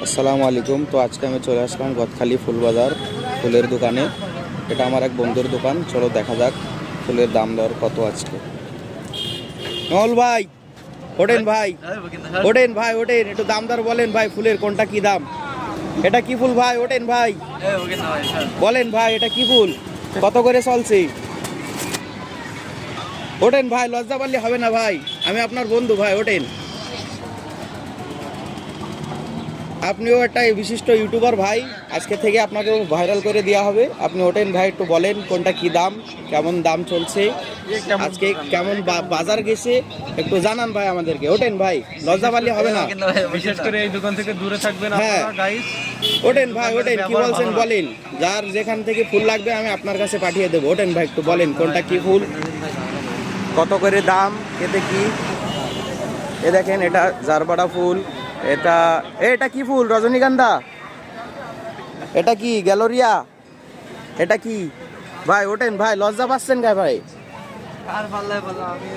আসসালামু আলাইকুম। তো আজকে আমি চলে আসলাম গদখালি ফুল বাজার ফুলের দোকানে। এটা আমার এক বন্ধুর দোকান। চলো দেখা যাক ফুলের দাম দর কত আজকে। নল ভাই ওঠেন, ভাই ওঠেন, ভাই ওঠেন, একটু দাম দর বলেন ভাই, ফুলের কোনটা কি দাম? এটা কি ফুল ভাই? ওঠেন ভাই, বলেন ভাই এটা কি ফুল, কত করে চলছে? ওঠেন ভাই, লজ্জা পারলে হবে না ভাই, আমি আপনার বন্ধু ভাই, ওঠেন। আপনিও একটা বিশিষ্ট ইউটিউবার ভাই, আজকে থেকে আপনাকে ভাইরাল করে দেওয়া হবে। আপনি ওঠেন ভাই, একটু বলেন কোনটা কি দাম, কেমন দাম চলছে আজকে, কেমন বাজার গেছে, একটু জানান ভাই আমাদেরকে। ওঠেন ভাই, লজ্জা পারলে হবে না, বিশেষ করে এই দোকান থেকে দূরে থাকবেন হ্যাঁ আপনারা গাইস। ওঠেন ভাই, ওঠেন, কি বলছেন বলেন। যার যেখান থেকে ফুল লাগবে আমি আপনার কাছে পাঠিয়ে দেবো। ওঠেন ভাই, একটু বলেন কোনটা কি ফুল, কত করে দাম, এতে কি। এ দেখেন, এটা জারবারা ফুল, এটা কি ফুল? রজনীগন্ধা? এটা কি গ্যালোরিয়া? এটা কি ভাই? ওঠেন ভাই, লজ্জা পাচ্ছেন গায়ে ভাই। আর ভালো আমি